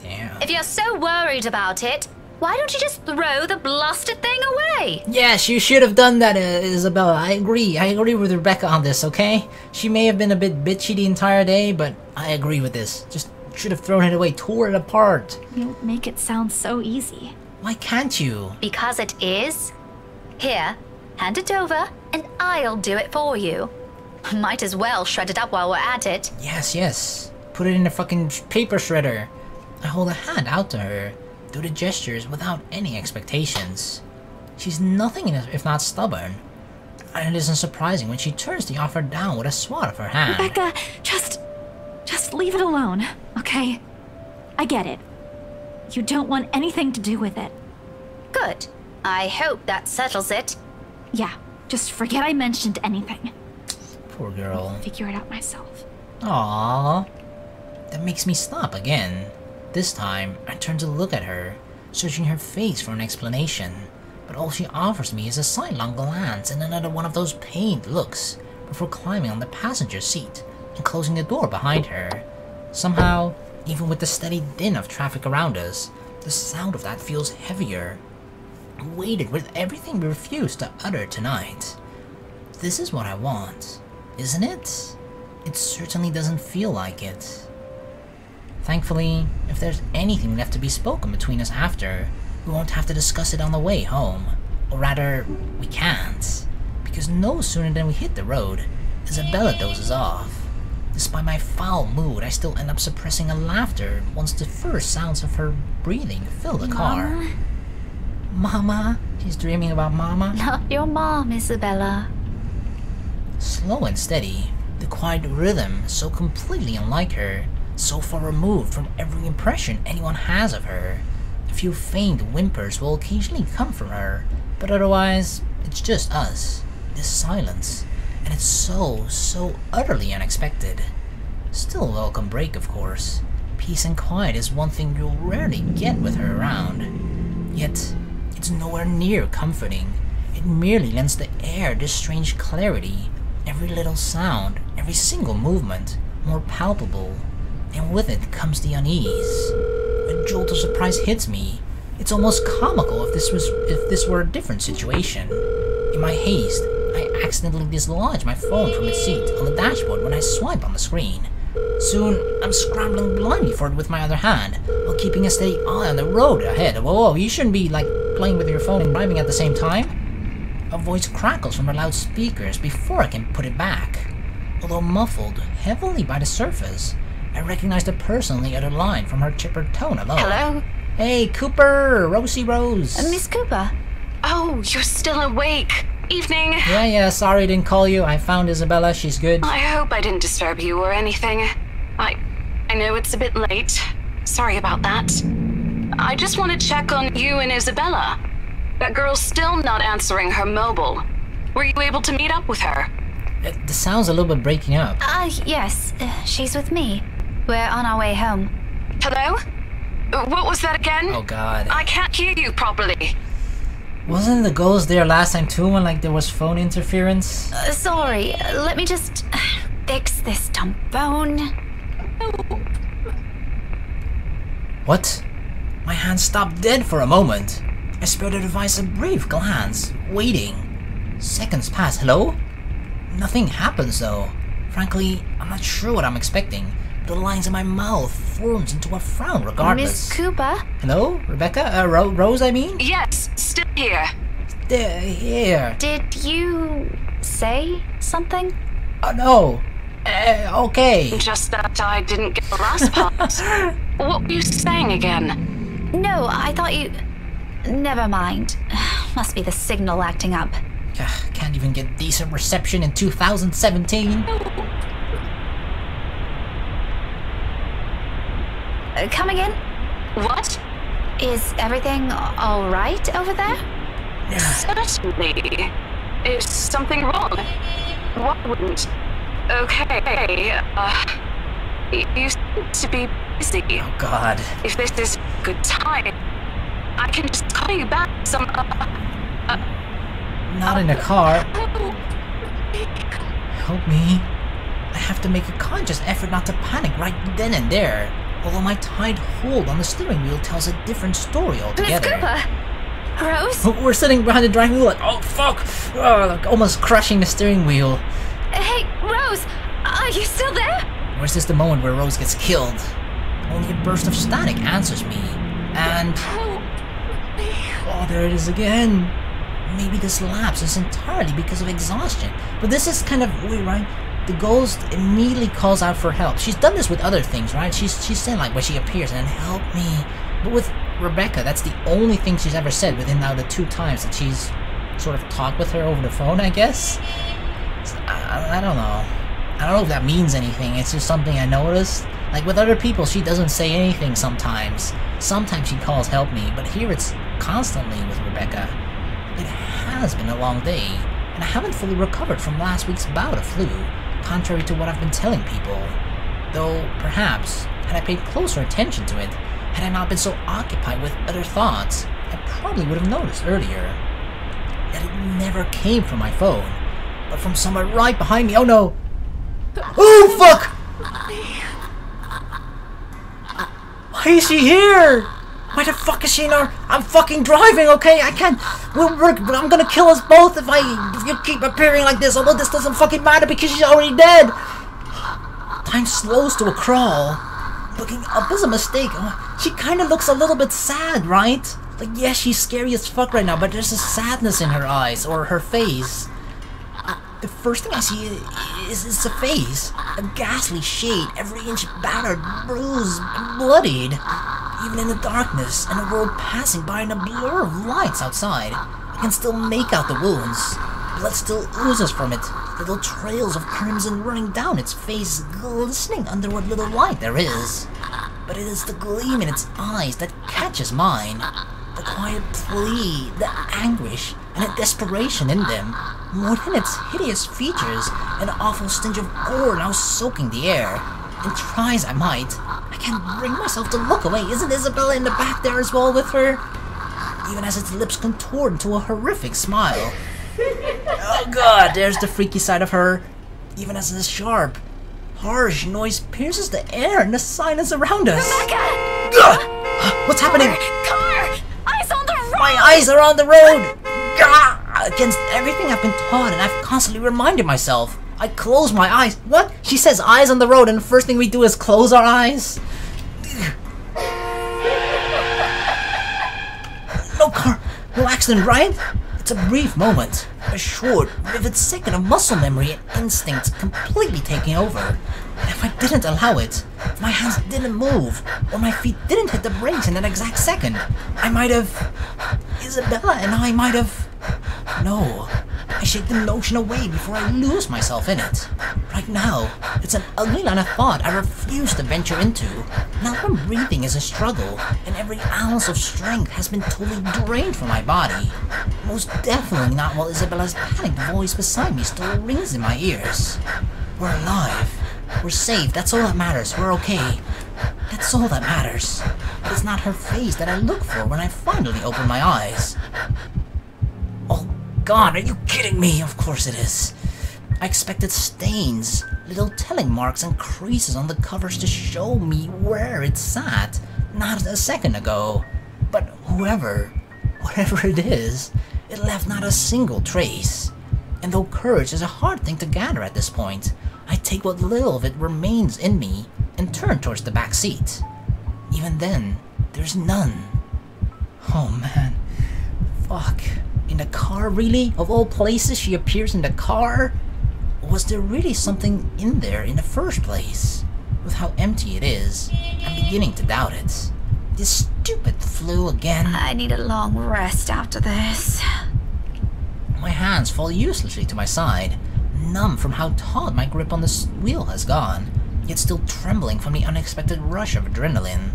Damn. If you're so worried about it, why don't you just throw the blasted thing away? Yes, you should have done that, Isabella. I agree with Rebecca on this, okay? She may have been a bit bitchy the entire day, but I agree with this. Just should have thrown it away, tore it apart. You make it sound so easy. Why can't you? Because it is. Here, hand it over, and I'll do it for you. Might as well shred it up while we're at it. Yes. Put it in a fucking paper shredder. I hold a hand out to her, do the gestures without any expectations. She's nothing if not stubborn. And it isn't surprising when she turns the offer down with a swat of her hand. Rebecca, just leave it alone, okay? I get it. You don't want anything to do with it. Good. I hope that settles it. Yeah, just forget I mentioned anything. Poor girl. I'll figure it out myself. Aww. That makes me stop again. This time, I turn to look at her, searching her face for an explanation. But all she offers me is a sidelong glance and another one of those pained looks before climbing on the passenger seat and closing the door behind her. Somehow, even with the steady din of traffic around us, the sound of that feels heavier, weighted with everything we refuse to utter tonight. This is what I want, isn't it? It certainly doesn't feel like it. Thankfully, if there's anything left to be spoken between us after, we won't have to discuss it on the way home. Or rather, we can't. Because no sooner than we hit the road, Isabella dozes off. Despite my foul mood, I still end up suppressing a laughter once the first sounds of her breathing fill the car. Mama? She's dreaming about Mama? Not your mom, Isabella. Slow and steady, the quiet rhythm so completely unlike her, so far removed from every impression anyone has of her. A few faint whimpers will occasionally come from her, but otherwise, it's just us, this silence, and it's so utterly unexpected. Still a welcome break, of course. Peace and quiet is one thing you'll rarely get with her around. Yet, it's nowhere near comforting. It merely lends the air this strange clarity, every little sound, every single movement, more palpable. And with it comes the unease. A jolt of surprise hits me. It's almost comical if this were a different situation. In my haste, I accidentally dislodge my phone from its seat on the dashboard when I swipe on the screen. Soon, I'm scrambling blindly for it with my other hand, while keeping a steady eye on the road ahead. Whoa, you shouldn't be, like, playing with your phone and driving at the same time. A voice crackles from her loudspeakers before I can put it back. Although muffled heavily by the surface, I recognize the person on the other line from her chipper tone alone. Hello? Hey, Cooper! Rosie Rose! Miss Cooper? Oh, you're still awake. Evening. Yeah, sorry I didn't call you. I found Isabella, she's good. I hope I didn't disturb you or anything. I know it's a bit late. Sorry about that. I just want to check on you and Isabella. That girl's still not answering her mobile. Were you able to meet up with her? The sound's a little bit breaking up. Yes. She's with me. We're on our way home. Hello? What was that again? Oh god. I can't hear you properly. Wasn't the ghost there last time too when like there was phone interference? Sorry, let me just fix this dumb phone. What? My hand stopped dead for a moment. I spared the device a brief glance, waiting. Seconds pass. Hello? Nothing happens though. Frankly, I'm not sure what I'm expecting. The lines in my mouth forms into a frown regardless. Miss Cooper? Hello? Rebecca? Rose, I mean? Yes, still here. Here. Did you say something? No. Okay. Just that I didn't get the last part. What were you saying again? No, I thought you... Never mind. Must be the signal acting up. Can't even get decent reception in 2017. Coming in? What? Is everything all right over there? Certainly. Is something wrong? What wouldn't? Okay, you seem to be busy. Oh god. If this is a good time, I can just call you back some, Not in a car. Help me. I have to make a conscious effort not to panic right then and there. Although my tight hold on the steering wheel tells a different story altogether. Miss Cooper! Rose? We're sitting behind the driving wheel like, oh fuck! Like almost crushing the steering wheel. Hey, Rose! Are you still there? Or is this the moment where Rose gets killed? Only a burst of static answers me. And... oh, there it is again. Maybe this lapse is entirely because of exhaustion. But this is kind of weird, right? The ghost immediately calls out for help. She's done this with other things, right? She's saying like when she appears and help me. But with Rebecca, that's the only thing she's ever said within now the 2 times that she's sort of talked with her over the phone, I guess. So, I don't know. I don't know if that means anything. It's just something I noticed. Like with other people, she doesn't say anything sometimes. Sometimes she calls help me, but here it's constantly with Rebecca. It has been a long day, and I haven't fully recovered from last week's bout of flu, contrary to what I've been telling people. Though, perhaps, had I paid closer attention to it, had I not been so occupied with other thoughts, I probably would have noticed earlier that it never came from my phone, but from somewhere right behind me. Oh no! Oh fuck! Why is she here? Why the fuck is she in our... I'm fucking driving, okay? I can't... I'm gonna kill us both if you keep appearing like this, although this doesn't fucking matter because she's already dead. Time slows to a crawl. Looking up is a mistake. She kind of looks a little bit sad, right? Like, yeah, she's scary as fuck right now, but there's a sadness in her eyes, or her face. The first thing I see is a face. A ghastly shade, every inch battered, bruised, and bloodied. Even in the darkness, and a world passing by in a blur of lights outside, I can still make out the wounds. Blood still oozes from it, little trails of crimson running down its face, glistening under what little light there is. But it is the gleam in its eyes that catches mine. The quiet plea, the anguish, and the desperation in them, more than its hideous features, an awful stench of gore now soaking the air. And try as I might, I can't bring myself to look away. Isn't Isabella in the back there as well with her? Even as its lips contort into a horrific smile. Oh god, there's the freaky side of her. Even as this sharp, harsh noise pierces the air and the silence around us. Rebecca! What's happening? Car! Eyes on the road! My eyes are on the road! against everything I've been taught and I've constantly reminded myself. I close my eyes. What? She says eyes on the road and the first thing we do is close our eyes? No car, no accident, right? It's a brief moment. A short, vivid second of muscle memory and instinct completely taking over. And if I didn't allow it, if my hands didn't move, or my feet didn't hit the brakes in that exact second, I might have... Isabella and I might have... No. I shake the notion away before I lose myself in it. Right now, it's an ugly line of thought I refuse to venture into. Not when breathing is a struggle, and every ounce of strength has been totally drained from my body. Most definitely not while Isabella's panicked voice beside me still rings in my ears. We're alive. We're safe. That's all that matters. We're okay. That's all that matters. But it's not her face that I look for when I finally open my eyes. Oh God, are you kidding me? Of course it is. I expected stains, little telling marks and creases on the covers to show me where it sat, not a second ago. But whatever it is, it left not a single trace. And though courage is a hard thing to gather at this point, I take what little of it remains in me and turn towards the back seat. Even then, there's none. Oh man. Fuck. In the car, really? Of all places, she appears in the car? Was there really something in there in the first place? With how empty it is, I'm beginning to doubt it. This stupid flu again. I need a long rest after this. My hands fall uselessly to my side, numb from how taut my grip on the wheel has gone, yet still trembling from the unexpected rush of adrenaline.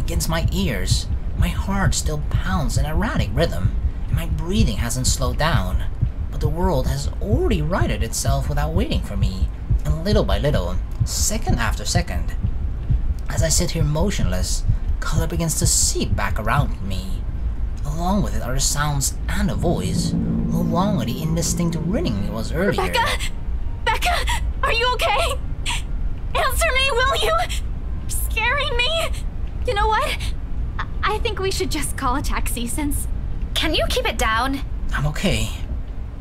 Against my ears, my heart still pounds in erratic rhythm, and my breathing hasn't slowed down. But the world has already righted itself without waiting for me, and little by little, second after second, as I sit here motionless, color begins to seep back around me. Along with it are the sounds and a voice, no longer the indistinct ringing it was earlier. Becca! Becca! Are you okay? Answer me, will you? You're scaring me! You know what? I think we should just call a taxi since... Can you keep it down? I'm okay.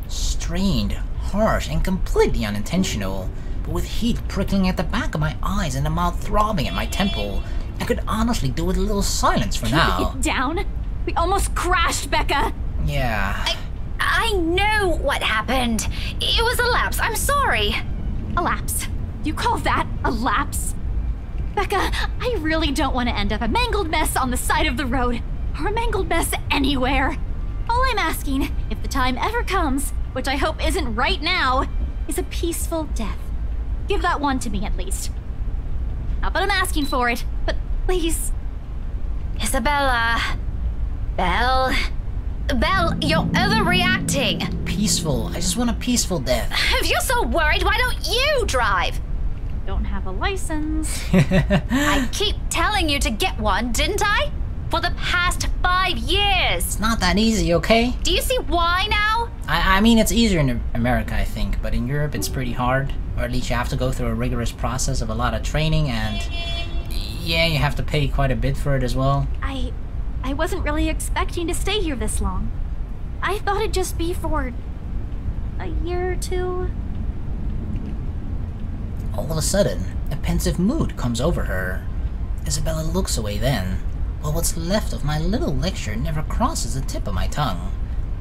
Strained, harsh, and completely unintentional, but with heat prickling at the back of my eyes and a mild throbbing at my temple, I could honestly do with a little silence for now. Keep it down? We almost crashed, Becca! Yeah. I know what happened. It was a lapse. I'm sorry. A lapse? You call that a lapse? Becca, I really don't want to end up a mangled mess on the side of the road, or a mangled mess anywhere. All I'm asking, if the time ever comes, which I hope isn't right now, is a peaceful death. Give that one to me at least. Not that I'm asking for it, but please. Isabella. Belle, you're overreacting. Peaceful. I just want a peaceful death. If you're so worried, why don't you drive? Don't have a license. I keep telling you to get one, didn't I? For the past 5 years. It's not that easy, okay? Do you see why now? I mean, it's easier in America, I think, but in Europe it's pretty hard. Or at least you have to go through a rigorous process of a lot of training, and yeah, you have to pay quite a bit for it as well. I wasn't really expecting to stay here this long. I thought it'd just be for a year or two. All of a sudden, a pensive mood comes over her. Isabella looks away then, while what's left of my little lecture never crosses the tip of my tongue.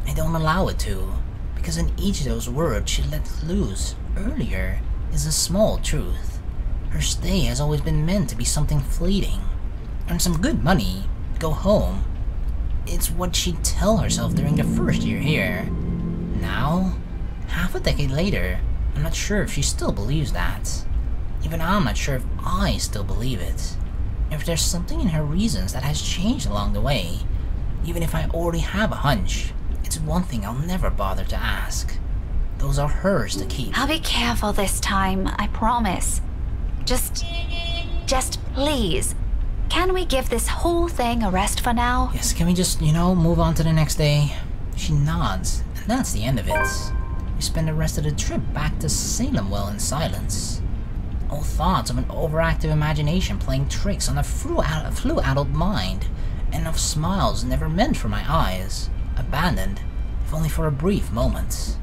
I don't allow it to, because in each of those words she let loose earlier is a small truth. Her stay has always been meant to be something fleeting. Earn some good money, go home. It's what she'd tell herself during the first year here. Now, half a decade later, I'm not sure if she still believes that. Even I'm not sure if I still believe it. If there's something in her reasons that has changed along the way. Even if I already have a hunch, it's one thing I'll never bother to ask. Those are hers to keep. I'll be careful this time, I promise. Just please. Can we give this whole thing a rest for now? Yes, can we just, move on to the next day? She nods, and that's the end of it. We spend the rest of the trip back to Salem well in silence. All thoughts of an overactive imagination playing tricks on a flu-addled mind, and of smiles never meant for my eyes, abandoned, if only for a brief moment.